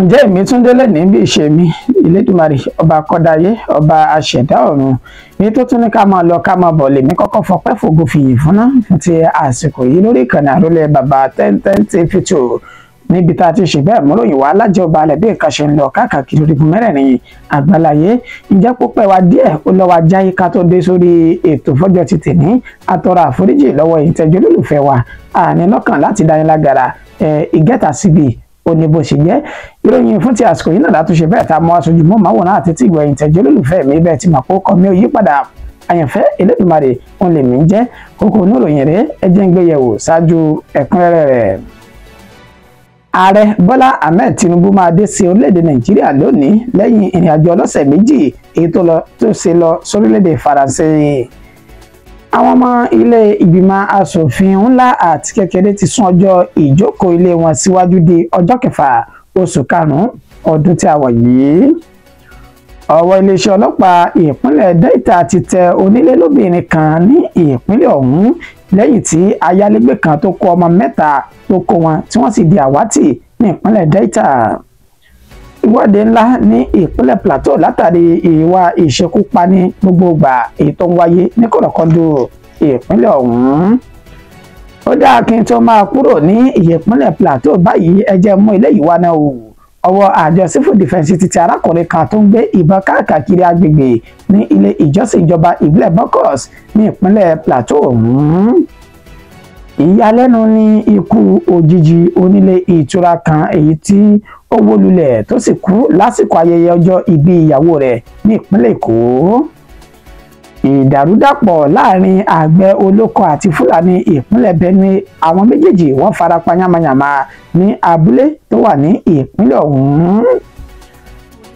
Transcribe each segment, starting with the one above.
ǹjẹ́ èmi tún délẹ̀ níbi ìṣe mi Elédùmarè ọba kọ́dáyé ọba àṣẹ̀dá ọ̀run èyí tó tún ní ká máa lọ ká máa bọ̀ lèmi kọ́kọ́ fọpẹ́ fògo fìyìn fúnná fún ti àsìkò yìí lórí ìkànnì àrólé bàbá 1010 TV2 níbi tá a ti ṣe bẹ́ẹ̀ múròyìn wá lájẹ́ ọba alẹ́ bí nǹkan ṣe ń lọ káàkiri orígun mẹ́rẹ̀ẹ̀rin àgbáláyé ǹjẹ́ púpẹ́ wa díẹ̀ ó lọ́wọ́ ajáyé ká tó dé sórí ètò fọ́jọ́ ti tèmi àtọrọ àforíjì lọ́wọ́ ìtẹ́jú olólùfẹ́ wa àní lọ́kàn láti dání lágara ìgẹ́ta síbi ó ní bó ṣe jẹ́ ìròyìn fún ti àsìkò yìí náà látúnṣe bẹ́ẹ̀ tá a mọ aṣojú mọ́ màwòrán àti tí ìgbọ̀yìn ìtẹ́jú olólùfẹ́ mi bẹ́ẹ̀ ti mà kó kọ́ mi ò yí padà àyànfẹ́ Elédùmarè òun lèmi ń jẹ́ kókó oníròyìn rẹ̀ ẹ jẹ́ ń gbé yẹ̀wò ṣáájú ẹ̀kúnrẹ́rẹ́ rẹ̀. Ààrẹ Bọ́lá Ahmed Tinubu máa dé sí orílẹ̀-èdè Nàìjíríà lónìí lẹ́yìn ìrìn àjò ọlọ́sẹ̀ méjì èyí tó ṣe lọ sórílẹ̀-èdè Faransé. Àwọn ọmọ ilé ìgbìmọ̀ asòfin ńlá àti kékeré ti sún ọjọ́ ìjókòó ilé wọn síwájú di ọjọ́ kẹfà oṣù karùn-ún ọdún tí a wà yìí. Ọwọ́ iléeṣẹ́ ọlọ́pàá ìpínlẹ̀ Delta ti tẹ onílé lóbìnrin kan ní ìpínlẹ̀ ọ̀hún lẹ́yìn tí ayálégbé kan tó kó ọmọ mẹ́ta tó kó wọn tí wọ́n sì di àwátì ní ìpínlẹ̀ Delta. Ìwọ́de ńlá ní ìpínlẹ̀ Plateau látàrí ìwà ìṣekúpani gbogbogbà èyí tó ń wáyé ní kọ̀rọ̀kọ́ndù ìpínlẹ̀ ọ̀hún. Ó dáa kí n tó máa kúrò ní ìpínlẹ̀ Plateau báyìí ẹ jẹ́ mú eléyìí wá náà wò. Ọwọ́ àjọ civil defence ti tẹ arákùnrin kan tó ń gbé ìbọn káàkiri agbègbè ní ilé ìjọsìn ìjọba ìbílẹ̀ Bokos ní ìpínlẹ̀ Plateau ọ̀hún. Ìyàlẹ́nu ní ikú òjijì onílé ìtura kan èyí tí ó wó lulẹ̀ tó sì kú lásìkò ayẹyẹ ọjọ́ ìbí ìyàwó rẹ̀ ní ìpínlẹ̀ Èkó. Ìdàrúdàpọ̀ láàrin àgbẹ̀ olóko àti Fúlàní ìpínlẹ̀ Benue àwọn méjèèjì wọ́n farapa yamayama ní abúlé tó wà ní ìpínlẹ̀ ọ̀hún.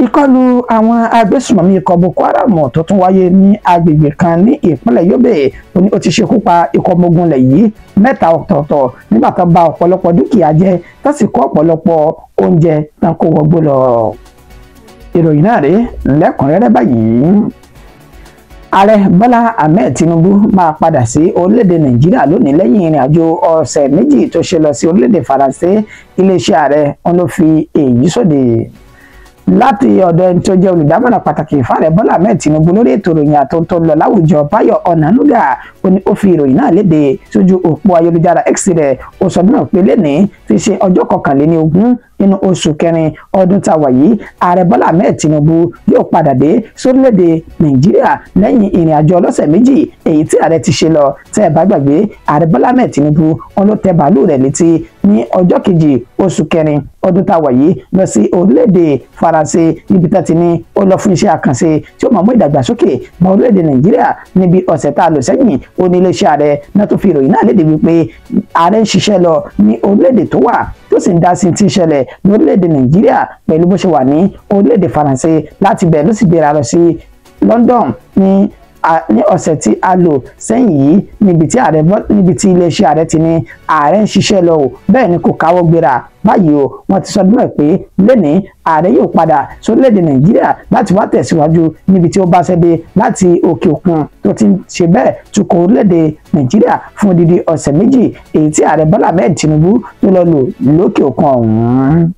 Ìkọlù àwọn agbésùmọ̀mí ikọ̀ Boko Haram tó tún wáyé ní agbègbè kan ní ìpínlẹ̀ Yobe ó ti ṣekú pa ikọ̀ ọmọ ogun ilẹ̀ yìí mẹ́ta ọ̀tọ̀ọ̀tọ̀ nígbà tó bà ọ̀pọ̀lọpọ̀ dúkìá jẹ́ tó sì kó ọ̀pọ̀lọpọ̀ oúnjẹ tán kó wọgbó lọ. Ìròyìn náà rèé lẹ́kùnrẹ́rẹ́ báyìí. Ààrẹ Bọ́lá Ahmed Tinubu máa padà sí orílẹ̀-èdè Nàìjíríà lónìí lẹ́yìn ìrìn àjò ọ̀sẹ̀ méjì tó ṣe lọ sí orílẹ̀-èdè Faransé. Iléeṣẹ́ ààrẹ wọn ló fi èyí sóde láti ọ̀dọ̀ ẹni tó jẹ́ olùdámọ̀ràn pàtàkì fáàrẹ Bọ́lá Ahmed Tinubu lórí ètò ìròyìn àtúntò lọ láwùjọ Báyọ̀ Ọ̀nànúgà ó fi ìròyìn náà léde sójú òpó ayélujára X rẹ̀ ó sọ náà pé lẹ́nìí ti ṣe ọjọ́ 21 nínú oṣù kẹrin ọdún tá a wà yìí ààrẹ Bọ́lá Ahmed Tinubu yóò padà dé sórílẹ̀-èdè Nàìjíríà lẹ́yìn ìrìn àjò ọlọ́sẹ̀ méjì èyí tí ààrẹ ti ṣe lọ tẹ́ ẹ bá gbàgbé ààrẹ Bọ́lá Ahmed Tinubu wọn ló tẹ bàálù rẹ̀ létí ní ọjọ́ kejì oṣù kẹrin ọdún tá a wà yìí lọ sí orílẹ̀-èdè Faransé níbi tá ti ní ó lọ fún iṣẹ́ àkànṣe tí ó máa mú ìdàgbàsókè bá orílẹ̀-èdè Nàìjíríà níbi ọ̀sẹ̀ tá a lò sẹ́yìn ó ní iléeṣẹ́ ààrẹ náà tó fi ìròyìn náà léde wípé ààrẹ ń ṣiṣẹ́ lọ ní orílẹ̀-èdè tó wà tó sì ń dá sí ti ṣẹlẹ̀ ní orílẹ̀-èdè Nàìjíríà pẹ̀lú bó ṣe wà ní orílẹ̀-èdè Faransé láti bẹ̀ ló sì gbéra lọ sí London ní ọ̀sẹ̀ tí a lò sẹ́yìn yìí níbi tí iléeṣẹ́ ààrẹ ti ní ààrẹ ń ṣiṣẹ́ lọ o bẹ́ẹ̀ ni kò káwọ́ gbéra báyìí o wọ́n ti sọ dúnmọ̀ pé lẹ́nìí ààrẹ yóò padà sórílẹ̀-èdè Nàìjíríà láti wá tẹ̀síwájú níbi tí ó bá ṣẹ́dé láti òkè òkun tó ti ṣe bẹ́ẹ̀ tukọ̀ orílẹ̀-èdè Nàìjíríà fún odidi ọ̀sẹ̀ méjì èyí tí ààrẹ Bọ́lá Ahmed Tinubu tó lọ lò lókè òkun ọ̀hún.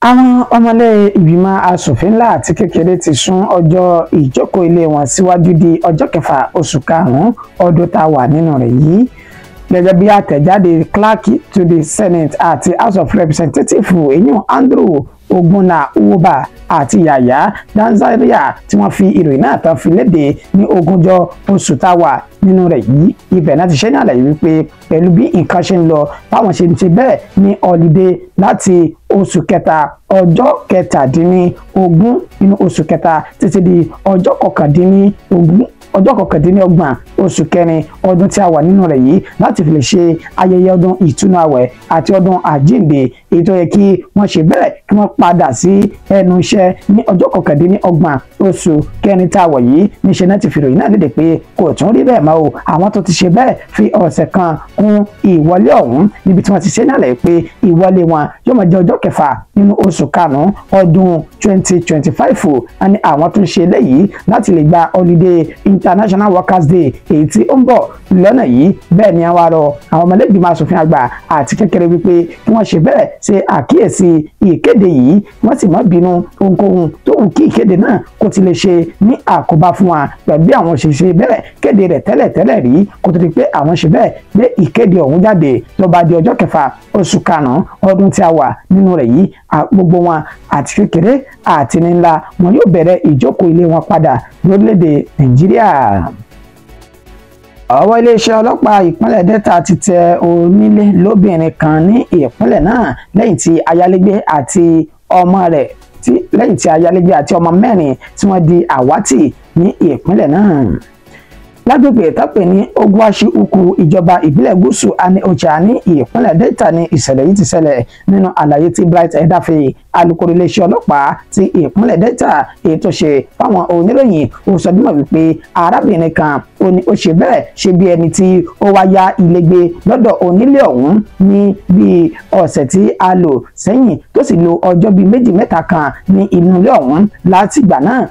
Àwọn ọmọlé ìgbìmọ̀ asòfin ńlá àti kékeré ti sún ọjọ́ ìjókòó ilé wọn síwájú di ọjọ́ kẹfà oṣù karùn-ún ọdún tá a wà nínú rẹ̀ yìí gẹ́gẹ́ bí àtẹ̀jáde clerk to the Senate àti House of Representatives èyàn Andrew Ogbonna Uwoba àti Yahaya Danzaria tí wọ́n fi ìròyìn náà tán fi léde ní 20 oṣù tá a wà nínú rẹ̀ yìí ibẹ̀ náà ti ṣe ní àlàyé wípé pẹ̀lú bí nǹkan ṣe ń lọ báwọn ṣe ń ṣe bẹ́ẹ̀ ní ọ̀lídé láti oṣù kẹta ọjọ́ 17 nínú oṣù kẹta títí di ọjọ́ 29 oṣù kẹrin ọdún tí a wà nínú rẹ̀ yìí láti fi lè ṣe ayẹyẹ ọdún ìtúnu àwẹ̀ àti ọdún àjíǹde èyí tó yẹ kí wọ́n ṣe bẹ́ẹ̀ kí wọ́n padà sí ẹnu iṣẹ́ ní ọjọ́ 29 oṣù kẹrin tá a wà yìí níṣẹ́ náà ti fi ìròyìn náà léde pé kò tún rí bẹ́ẹ̀ mọ́ o àwọn tó ti ṣe bẹ́ẹ̀ fi ọ̀sẹ̀ kan kún ìwọlé ọ̀hún níbi tí wọ́n ti ṣe ní àlàyé pé ìwọlé wọn yóò máa jẹ́ ọjọ́ kẹfà nínú oṣù karùn-ún ọdún 2025 àní àwọn tó ń ṣe eléyìí láti lè gba holiday International Workers' Day èyí tí ó ń bọ̀ lọ́nà yìí. Bẹ́ẹ̀ ni àwa rọ àwọn ọmọlẹ́gbìmọ̀ aṣòfin àgbà àti kékeré wípé kí wọ́n ṣe bẹ́ẹ̀ ṣe àkíyèsí ìkéde yìí, wọ́n sì má bínú ohunkóhun tó wù kí ìkéde náà kó ti lè ṣe ní àkóbá fún wa, pẹ̀lú bí àwọn òṣìṣẹ́ bẹ́ẹ̀ kéde rẹ̀ tẹ́lẹ̀ rí kó tó di pé àwọn ṣe bẹ́ẹ̀ gbé ìkéde ọ̀hún jáde tó bá di ọjọ́ kẹfà oṣù karùn-ún ọdún tí a wà nínú rẹ̀ yìí. Gbogbo wọn àti kékeré àti ní ńlá wọn yóò bẹ̀rẹ̀ ìjókòó ilé wọn padà lórílẹ̀‐èdè Nàìjíríà. Ọwọ́ iléeṣẹ́ ọlọ́pàá ìpínlẹ̀ Delta ti tẹ onílé lóbìnrin kan ní ìpínlẹ̀ náà lẹ́yìn tí ayálégbé àti ọmọ mẹ́rin tí wọ́n di àwátì ní ìpínlẹ̀ náà. Lágbègbè tápè ní Ogwashi Ukwu ìjọba ìbílẹ̀ gúúsù Ani-Ocha ní ìpínlẹ̀ Delta ní ìṣẹ̀lẹ̀ yìí ti ṣẹlẹ̀. Nínú àlàyé tí Bright Edafe, alukoro iléeṣẹ́ ọlọ́pàá ti ìpínlẹ̀ Delta èyí tó ṣe fáwọn oníròyìn, ó sọ dímọ̀ wípé arábìnrin kan ó ṣe bẹ́ẹ̀ ṣe bí ẹni tí ó wá ya ilé gbé lọ́dọ̀ onílé ọ̀hún ní bíi ọ̀sẹ̀ tí a lò sẹ́yìn, tó sì lo ọjọ́ bíi méjì mẹ́ta kan ní inú ilé ọ̀hún. Látìgbà náà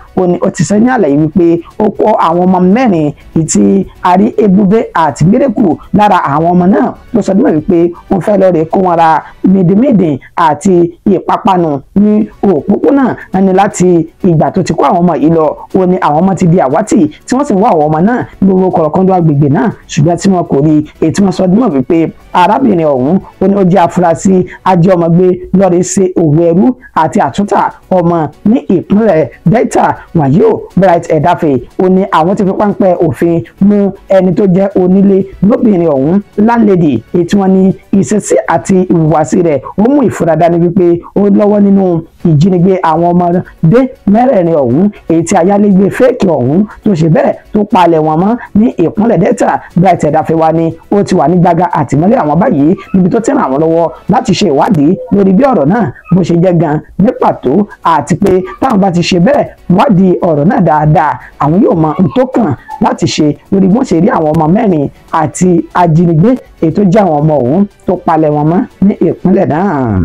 ó ti sọ ní àlàyé wípé ó kó àwọn ọmọ mẹ́rin tí a rí Ebube àti Miracle lára àwọn ọmọ náà, ló sọ dímọ̀ wípé wọ́n fẹ́ lọ rè kó wọn ra mídìmídì àti ìpápánu ní òpópónà. Ẹni láti ìgbà tó ti kó àwọn ọmọ yìí lọ, ó ní àwọn ọmọ ti di àwátì tí wọ́n sì ń wá àwọn ọmọ náà gbogbo kọ̀rọ̀kọ́ndọ́ agbègbè náà, ṣùgbọ́n tí wọn kò rí. Èyí tí wọ́n sọ dímọ̀ wípé arábìnrin ọ̀hún ó ní ó jẹ́ afurasí ajé ọmọ gbé lọ́rẹ̀ ṣe òwò ẹrú àti àtúntà ọmọ ní ìpínlẹ̀ Delta. Wàyí o, Bright Edafe ó ní àwọn ti fi páńpẹ́ òfin mú ẹni tó jẹ́ onílé lóbìnrin ọ̀hún láńlẹ́dì, èyí tí wọ́n ní ìṣesí àti ìhùwàsí rẹ̀ ó mú ìfura dání wípé ó lọ́wọ́ nínú ìjínigbé àwọn ọmọdé mẹ́rẹ̀ẹ̀rin ọ̀hún, èyí tí ayálégbé fẹ́ẹ̀kì ọ̀hún tó ṣe bẹ́ẹ̀ tó palẹ̀ wọn mọ́ ní ìpínlẹ̀ Delta. Bright Edafe wá ní ó ti wà ní gbàgà àtìmọ́lé àwọn báyìí níbi tó ti ràn wọ́n lọ́wọ́ láti ṣe ìwádìí lórí bí ọ̀rọ̀ náà bó ṣe jẹ́ gan ní pàtó, àti pé táwọn bá ti ṣe bẹ́ẹ̀ wádìí ọ̀rọ̀ náà dáadáa, àwọn yóò mọ ohun tó kàn láti ṣe lórí bó ṣe rí àwọn ọmọ mẹ́rin àti ajínigbé èyí tó jẹ́ àwọn ọmọ ọ̀hún tó palẹ̀ wọn mọ́ ní ìpínlẹ̀ náà.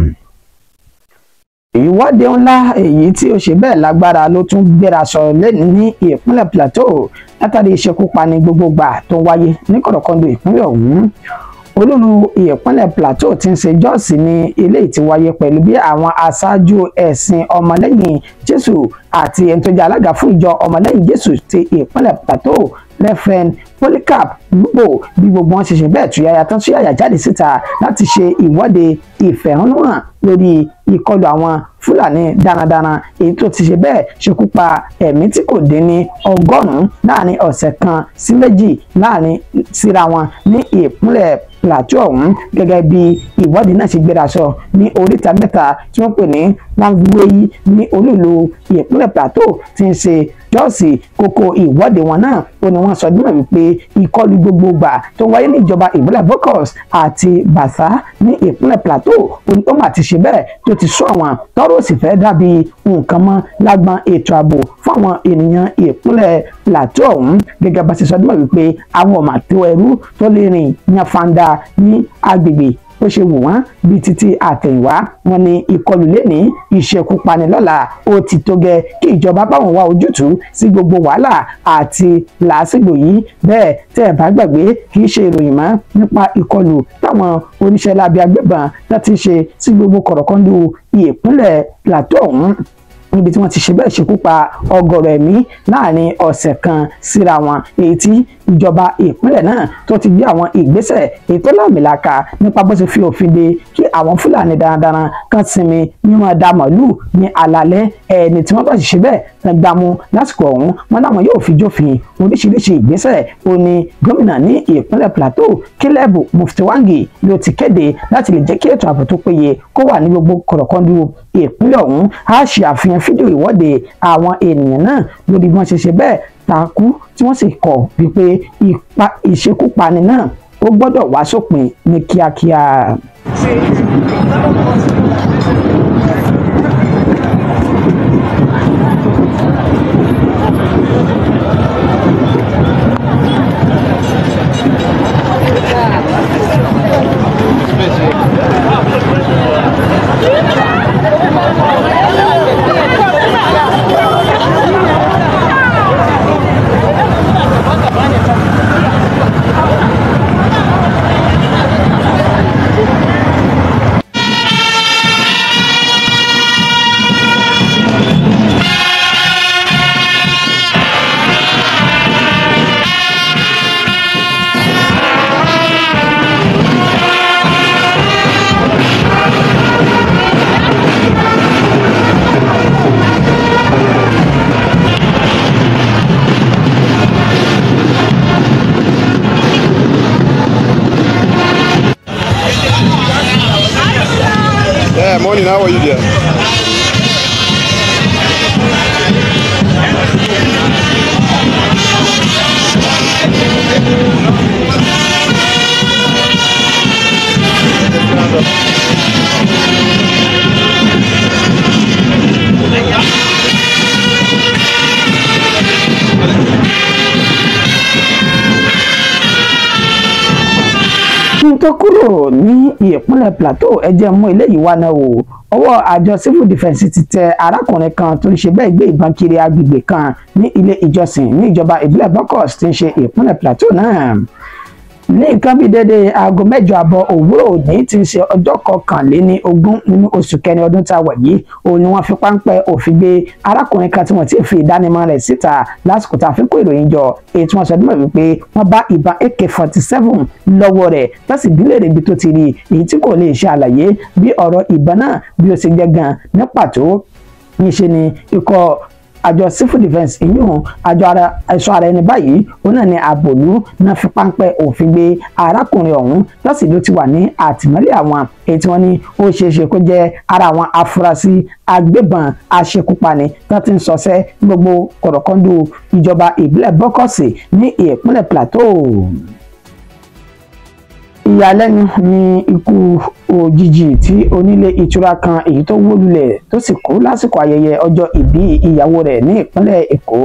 Ìwọ́de ńlá èyí tí ó ṣe bẹ́ẹ̀ lágbára ló tún gbéra sọ lẹ́nu ní ìpínlẹ̀ Plateau látàrí ìṣekúpani gbogbogbà tó wáyé ní kọ̀rọ̀kọ́ndọ̀ ìpínlẹ̀ ọ̀hún. Olúlu ìpínlẹ̀ Plateau tí ń ṣe Jos ní eléyìí tí wáyé pẹ̀lú bí àwọn aṣáájú ẹ̀sìn ọmọlẹ́yìn Jésù àti ẹni tó jẹ́ alága fún ìjọ ọmọlẹ́yìn Jésù ti ìpínlẹ̀ Plateau Reverend Polycarp Lupo bí gbogbo wọn ṣe ṣe bẹ́ẹ̀ túyàyà jáde síta láti ṣe ìwọ́de ìfẹ̀hónúhàn lórí ìkọlù àwọn Fúlàní darandaran èyí tó ti ṣe bẹ́ẹ̀ ṣekú pa ẹ̀mí tí kò dín ní 100 láàrin ọ̀sẹ̀ kan sí méjì láàrin síra wọn ní ìpínlẹ̀ Plateau ọ̀hún, gẹ́gẹ́ bí ìwọ́de náà ṣe gbéra sọ ní oríta mẹ́ta tí wọ́n pè ní Langweyi ní olúìlú ìpínlẹ̀ Plateau tí ń ṣe Jos. Kókó ìwọ́de wọn náà ó ní wọ́n sọ dímọ̀ wípé ìkọlù gbogbogbà tó wáyé ní ìjọba ìbílẹ̀ Bokos àti Basa ní ìpínlẹ̀ Plateau ó mà ti ṣe bẹ́ẹ̀ tó ti sọ àwọn tọ́rọ̀ sì fẹ́ dàbí nǹkan mọ́ lágbọn ètò ààbò fún àwọn ènìyàn ìpínlẹ̀ Plateau ọ̀hún, gẹ́gẹ́ bá ṣe sọ dímọ̀ wípé àwọn ọmọ àti ẹrú tó lè rìn yan fanda ní agbègbè ó ṣe wù wọ́n bíi títí àtẹ̀yìnwá. Wọ́n ní ìkọlù lẹ́ni ìṣekúpani lọ́la, ó ti tó gẹ́ kí ìjọba bá wọn wá ojútùú sí gbogbo wàhálà àti làásìgbò yìí. Bẹ́ẹ̀ tẹ́ ẹ̀ bá gbàgbé kì í ṣe ìròyìn mọ́ nípa ìkọlù táwọn oníṣẹ́ láabi agbébọn láti ṣe sí gbogbo kọ̀rọ̀kọ́ndù ìpínlẹ̀ Plateau ọ̀hún, níbi tí wọ́n ti ṣe bẹ́ẹ̀ ṣekú pa ọgọ́rọ̀ ẹ̀mí láàrin ọ̀sẹ̀ kan síra wọn, èyí tí ìjọba ìpínlẹ̀ náà tó ti gbé àwọn ìgbésẹ̀ èyí tó lámìlaka nípa bó ṣe fi òfin de kí àwọn Fúlàní darandaran kan sinmi nínú ẹ̀dá màálù ní alalẹ́. Ẹni tí wọ́n bá ṣe bẹ́ẹ̀ tán gbámú lásìkò ọ̀hún, wọn láwọn yóò fi jófin oríṣiríṣi ìgbésẹ̀. Ó ní gómìnà ní ìpínlẹ̀ Plateau Caleb Mutfwang ló ti kéde láti lè jẹ́ kí ètò ààbò tó péye kó wà ní gbogbo kọ̀rọ̀kọ́ndù ìpínlẹ̀ ọ̀hún. A ṣe àfihàn fídíò ìwọ́de àwọn ènìyàn náà lórí bí wọ́n ṣe bẹ́ẹ̀ takú tí wọ́n sì kọ̀ wípé ìṣekúpani náà ó gbọ́dọ̀ wá sópin ní kíákíá. morning. How are you there? tó kúrò ní ìpínlẹ̀ Plateau ẹ jẹ́ mú eléyìí wá náà wò ọwọ́ àjọ civil defence ti tẹ arákùnrin kan tó ń ṣe bẹ́ẹ̀ gbé ìbọn kiri agbègbè kan ní ilé ìjọsìn ní ìjọba ìbílẹ̀ Bokos tí ń ṣe ìpínlẹ̀ Plateau náà ní nǹkan bíi dédé aago 8:30 òwúrọ̀ òní tí ń ṣe ọjọ́ 21 nínú oṣù kẹrin ọdún tá a wà yìí òun ni wọ́n fi páńpẹ́ òfin gbé arákùnrin kan tí wọ́n ti fi ìdánimọ̀ rẹ̀ síta lásìkò tá a fi kó ìròyìn jọ èyí tí wọ́n sọ dímọ̀ wípé wọ́n bá ìbọn AK-47 lọ́wọ́ rẹ̀ lọ́sì ìdílé rẹ̀ ibi tó ti rí èyí tí kò lè ṣe àlàyé bí ọ̀rọ̀ ìbọn náà bí ó ṣe jẹ́ gan ní pàtó níṣe ni ikọ̀ àjọ civil defence ìyún àjọ ẹ̀ṣọ́ ara ẹni báyìí òun náà ni àbòlú náà fi páńpẹ́ òfin gbé arákùnrin ọ̀hún lọ́sì ló ti wà ní àtìmọ́lé àwọn èyí tí wọ́n ní ó ṣeéṣe kó jẹ́ ara àwọn afurasí agbébọn aṣekúpani tó ti ń ṣọṣẹ́ gbogbo kọ̀rọ̀kọ́ndù ìjọba ìbílẹ̀ Bokos ní ìpínlẹ̀ Plateau. Ìyàlẹ́nu ni ikú òjijì tí onílé ìtura kan èyí tó wó lulẹ̀ tó sì kú lásìkò ayẹyẹ ọjọ́ ìbí ìyàwó rẹ̀ ní ìpínlẹ̀ Èkó.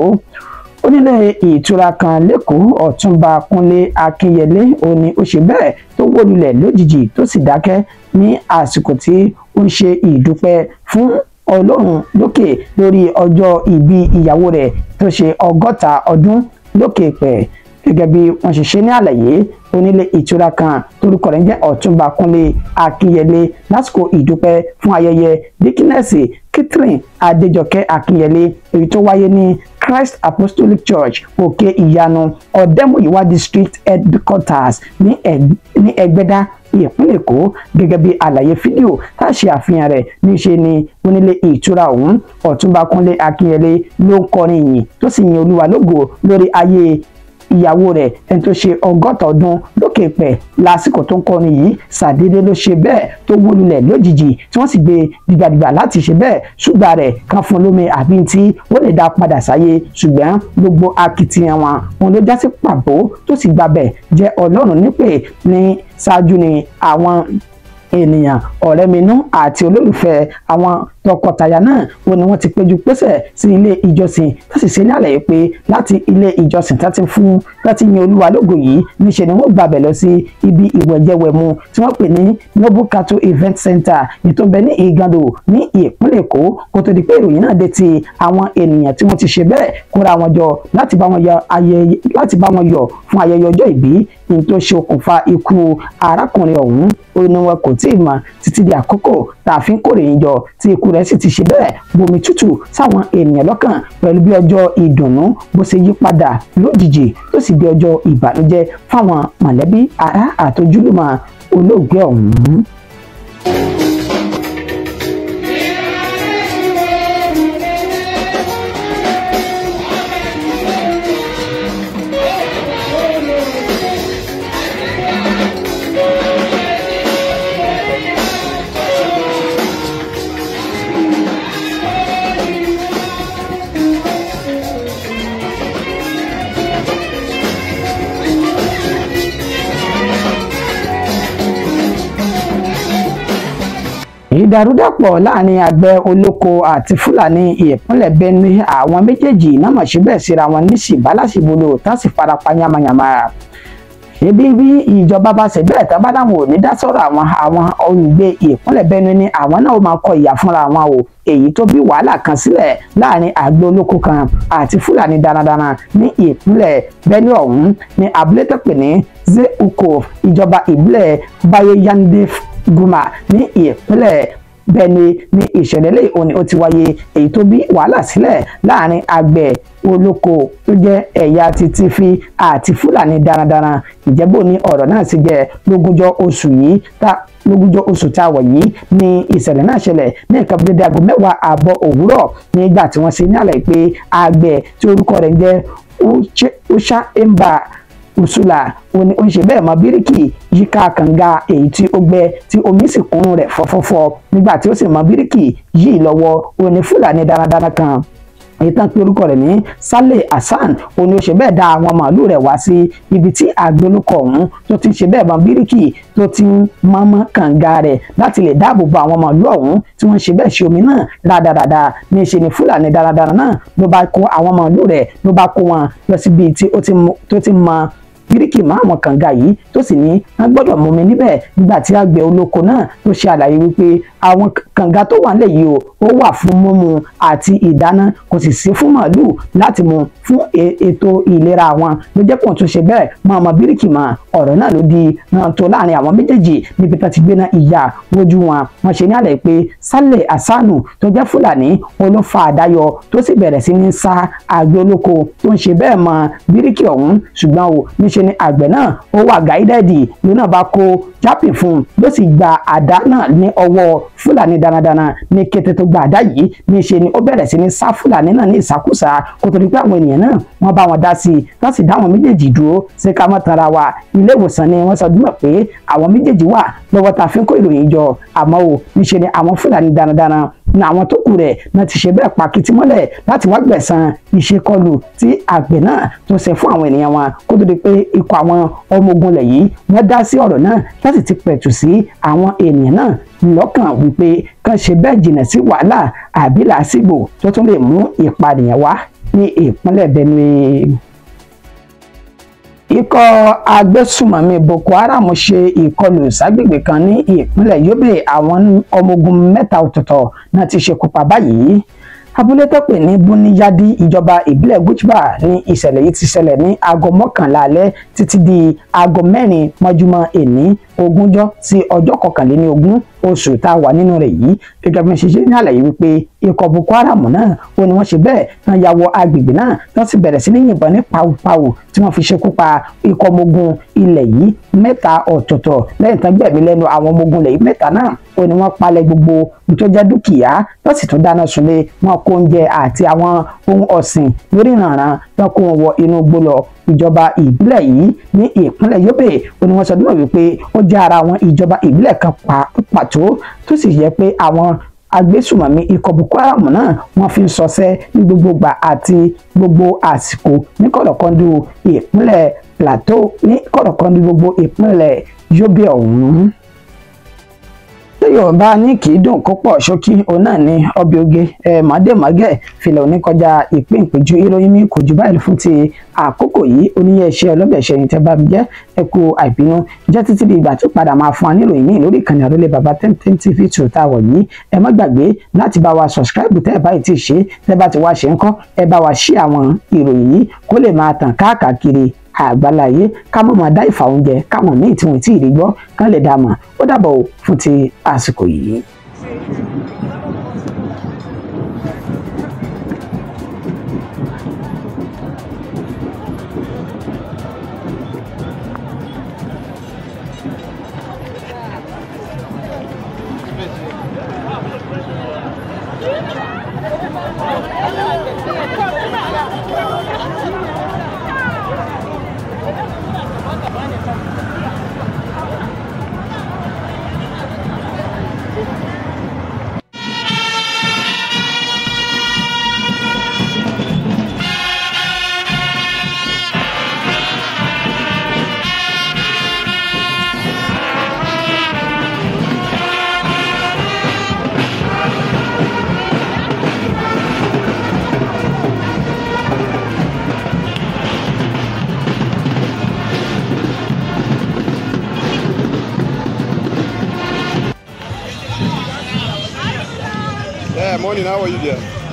Onílé ìtura kan lẹ́kọ̀ọ́ Ọ̀túnba Kúnlé Akínyẹlé òní ó ṣe bẹ́ẹ̀ tó wó lulẹ̀ lójijì tó sì dákẹ́ ní àsìkò tí ó ń ṣe ìdúpẹ́ fún Ọlọ́run lókè lórí ọjọ́ ìbí ìyàwó rẹ̀ tó ṣe 60 ọdún lókè pẹ̀. Gẹ́gẹ́ bí wọ́n ṣe ṣe ní àlàyé onílé ìtura kan torúkọ rẹ̀ ń jẹ́ Ọ̀túnba Kúnlé Akínyẹlé lásìkò ìdúpẹ́ fún ayẹyẹ dikínẹ́sì Catherine Adéjọkẹ́ Akínyẹlé èyí tó wáyé ní Christ Apostolic Church Òkè Ìyanu Ọ̀dẹ́múyìwá District Headquarters ní Ẹgbẹ́dá ìpínlẹ̀ Èkó. Gẹ́gẹ́ bí àlàyé fídíò tá a ṣe àfihàn rẹ̀ níṣe ni onílé ìtura ọ̀hún Ọ̀túnba Kúnlé Akínyẹlé ló ń kọrin ìyìn tó sì yin Olúwa lógo lórí ayé ìyàwó rẹ̀ ẹni tó ṣe 60 ọdún lókè pẹ̀ lásìkò tó ń kọrin yìí ṣàdédé ló ṣe bẹ́ẹ̀ tó wó lulẹ̀ lójijì tí wọ́n sì gbé dìgbàdìgbà láti ṣe bẹ́ẹ̀ ṣùgbọ́n rẹ̀ kan fún lómi àbí tí wọ́n lè dá padà sáyé ṣùgbọ́n gbogbo akitiyan wọn ló já sí pàbó tó sì gbabẹ̀ jẹ́ Ọlọ́run nípè ní ṣáájú ni àwọn ènìyàn ọ̀rẹ́minú àti olólùfẹ́ àwọn tọkọtaya náà wọn ni wọ́n ti péjú pésẹ̀ sí ilé ìjọsìn tó sì ṣe ní àlàyé pé láti ilé ìjọsìn láti yin Olúwa lógo yìí níṣẹ́ ni wọ́n gbàbẹ̀ lọ sí ibi ìwẹ̀jẹwẹ̀mu tí wọ́n pè ní Noble Cattle Event Center ètò ní Igando ní ìpínlẹ̀ Èkó kó tó di pé ìròyìn náà dé ti àwọn ènìyàn tí wọ́n ti ṣe bẹ́ẹ̀ kóra wọn jọ láti bá wọn yọ̀ fún ayẹyẹ ọjọ́ ìbí ní tó ṣe okùnfà ikú arákùnrin ọ̀hún ó ní wọn kò tí ì mọ̀ títí di àkókò tá a fi ń kórè yín jọ tí ikú rẹ̀ sì ti ṣe bẹ́ẹ̀ bomi tútù sáwọn ènìyàn lọ́kàn pẹ̀lú bí ọjọ́ ìdùnnú bó ṣe yí padà lójijì tó sì di ọjọ́ ìbànújẹ́ fáwọn mọ̀lẹ́bí ará àtojúlùmọ̀ olóògbé ọ̀hún. Ìdàrúdàpọ̀ láàrin àgbẹ̀ olóko àti Fúlàní ìpínlẹ̀ Benue àwọn méjèèjì náà mọ̀ síbẹ̀ síra wọn ní ṣìbálàṣìbolo tá sì farapa yamayama. Ṣebí bí ìjọba bá ṣe bẹ́ẹ̀ tán bá dáwọn ò ní dá sọ̀rọ̀ àwọn olùgbé ìpínlẹ̀ Benue ní àwọn náà ó máa kọ ìyà fúnra wọn o èyí tó bí wàhálà kan sílẹ̀ láàrin àgbẹ̀ olóko kan àti Fúlàní darandaran ní ìpínlẹ̀ Benue ọ̀hún ní abúlé tó pè ní Zeuko ìjọba ìbílẹ̀ Bayeyande Guma ní ìpínlẹ̀ Benue ní ìṣẹ̀lẹ̀ lẹ́yìn òní ó ti wáyé èyí tó bí wàhálà sílẹ̀ láàrin àgbẹ̀ olóko tó jẹ́ ẹ̀yà Titifi àti Fúlàní darandaran ìjẹ́bù ní ọ̀rọ̀ náà sì jẹ́ lógúnjọ́ oṣù tá a wọ̀ yìí ní ìṣẹ̀lẹ̀ náà ṣẹlẹ̀ ní nǹkan bíi aago 10:00 òwúrọ̀ nígbà tí wọ́n ṣe ní àlàyé pé àgbẹ̀ tí orúkọ rẹ̀ ń jẹ́ Usha Emba Ursula ó ní ó ń ṣe bẹ́ẹ̀ mọ bíríkì yíká kànga èyí tí ó gbẹ tí omi sì kún rẹ̀ fọ́fọ́fọ́ nígbà tí ó sì mọ bíríkì yìí lọ́wọ́ ó ní Fúlàní darandaran kan èyí tán pé orúkọ rẹ̀ ní Saleh Hasan ó ní ó ṣe bẹ́ẹ̀ dá àwọn màálù rẹ̀ wá sí ibi tí àgbélùkọ ọ̀hún tó ti ṣe bẹ́ẹ̀ mọ bíríkì tó ti ń mọ́mọ́ kànga rẹ̀ láti lè dáàbò bo àwọn màálù ọ̀hún tí wọ́n ṣe bẹ́ẹ̀ ṣe omi náà rádaràda ní ṣe ni Fúlàní darandaran náà ló bá kó àwọn màálù rẹ̀ ló bá kó wọn lọ síbi tí ó ti mọ bíríkì mọ́ àwọn kànga yìí tó sì ní wọ́n gbọ́dọ̀ mú mi níbẹ̀ nígbà tí àgbẹ̀ olóko náà tó ṣe àlàyé wípé àwọn kànga tó wà nílẹ̀ yìí ó wà fún mímu àti ìdáná kò sì sí fún màálù láti mu fún ètò ìlera wọn ló jẹ́ kó tún ṣe bẹ́ẹ̀ mọ́ ọmọ bíríkì mọ́ ọ̀rọ̀ náà ló di náà tó láàrin àwọn méjèèjì níbi tó ti gbéná ìyá wojú wọn wọ́n ṣe ní àlàyé pé Saleh Hasan tó jẹ́ Fúlàní olófa àdáyọ tó sì bẹ̀rẹ̀ sí ní sá àgbẹ̀ olóko tó ń ṣe bẹ́ẹ̀ mọ́ bíríkì ọ̀hún ṣùgbọ́n o níṣe ni àgbẹ̀ náà ó wà gáídẹ́ẹ̀dì ló náà bá kó jápì fún un ló sì gba àdá náà ní ọwọ́ Fúlàní darandaran ní kété tó gba àdá yìí níṣe ni ó bẹ̀rẹ̀ sí ní sá Fúlàní náà ní ìsákúsá kó tó di pé àwọn ènìyàn náà wọ́n bá wọn dá sí i wọ́n sì dá àwọn méjèèjì dúró ṣé ká mọ́ tara wa ilé ìwòsàn ni wọ́n sọ dúró pé àwọn méjèèjì wà lọ́wọ́ tá a fi ń kó ìròyìn jọ àmọ́ o níṣe ni àwọn Fúlàní darandaran ní àwọn tó kù rẹ̀ náà ti ṣe bẹ́ẹ̀ pàkìtì mọ́lẹ̀ láti wá gbẹ̀san ìṣekọlù tí àgbẹ̀ náà tó ṣe fún àwọn ènìyàn wọn kó tó di pé ikọ̀ àwọn ọmọ ogun lẹ̀ yìí wọ́n dá sí ọ̀rọ̀ náà láti ti pẹ̀tù sí àwọn ènìyàn náà lọ́kàn wípé kàn ṣe bẹ́ẹ̀ jìnnà sí wàhálà àbí làásìgbò tó tún lè mú ìpànìyàn wá ní ìpínlẹ̀ Benue. Ikọ̀ agbésùmọ̀mí Boko Haram ṣe ìkọlù ságbègbè kan ní ìpínlẹ̀ Yobe àwọn ọmọ ogun mẹ́ta ọ̀tọ̀ọ̀tọ̀ náà ti ṣekú pa báyìí. Abúlé tó pè ní Buniyadi ìjọba ìbílẹ̀ Guchba ní ìṣẹ̀lẹ̀ yìí ti ṣẹlẹ̀ ní aago 11 alẹ́ títí di aago 4 mọ́júmọ́ èní ogúnjọ́ sí ọjọ́ 21 oṣù tá a wà nínú rẹ̀ yìí gẹ́gẹ́ bí wọ́n ṣe ṣe ní àlàyé wípé ikọ̀ Boko Haram náà ó ní wọ́n ṣe bẹ́ẹ̀ tán ya wọ agbègbè náà tán sì bẹ̀rẹ̀ sí ní yìnbọn ní pawupawu tí wọ́n fi ṣekú pa ikọ̀ ọmọ ogun ilẹ̀ yìí mẹ́ta ọ̀tọ̀ọ̀tọ̀ lẹ́yìn tán gbẹ̀mí lẹ́nu àwọn ọmọ ogun ilẹ̀ yìí mẹ́ta náà ó ní wọ́n palẹ̀ gbogbo tó jẹ́ dúkìá wọ́n sì tún dáná sunlé wọn kó oúnjẹ àti àwọn ohun ọ̀sìn lórí ìrànràn wọn kó wọn wọ inú igbó lọ ìjọba ìbílẹ̀ yìí ní ìpínlẹ̀ Yobe ó ní wọ́n sọ dúró wípé ó jẹ́ ara àwọn ìjọba ìbílẹ̀ kan pàtó tó sì yẹ pé àwọn agbésùmọ̀mí ikọ̀ Boko Haram náà wọ́n fi ń ṣọṣẹ́ ní gbogbo ìgbà àti gbogbo àsìkò ní kọ̀rọ̀kọ́ndù ìpínlẹ̀ Plateau ní kọ̀rọ̀kọ́ndù gbogbo ìpínlẹ̀ Yobe ọ̀hún. Yorùbá ní kì í dùn kó pọ̀ ṣókí òun náà ní ọbẹ̀ oge màdèmágẹ̀ filẹ̀ oníkọjá ìpín ìpéjú ìròyìn mi kò jù báyìí fún ti àkókò yìí oníyẹ iṣẹ́ ọlọ́bẹ̀ ṣẹyìn tẹ́ bá mi jẹ́ ẹ kú àìbínú jẹ́ títí di ìgbà tó padà máa fún wa níròyìn yìí lórí ìkànnì àrólé baba 1010 TV 2 táwọ̀ yìí ẹ má gbàgbé láti bá wa subscribe tẹ́ ẹ báyìí ti ṣe tẹ́ bá ti wá ṣe ń kọ́ ẹ bá wa ṣí àwọn ìròyìn yìí kó lè máa tàn káàkiri àgbáláyé ká mọ̀ máa dá ìfà oúnjẹ káwọn míì tí wọ́n ti rí gbọ́ kán lè dá mọ̀ ó dàbọ̀ fún ti àsìkò yìí. Yeah, morning. How are you there?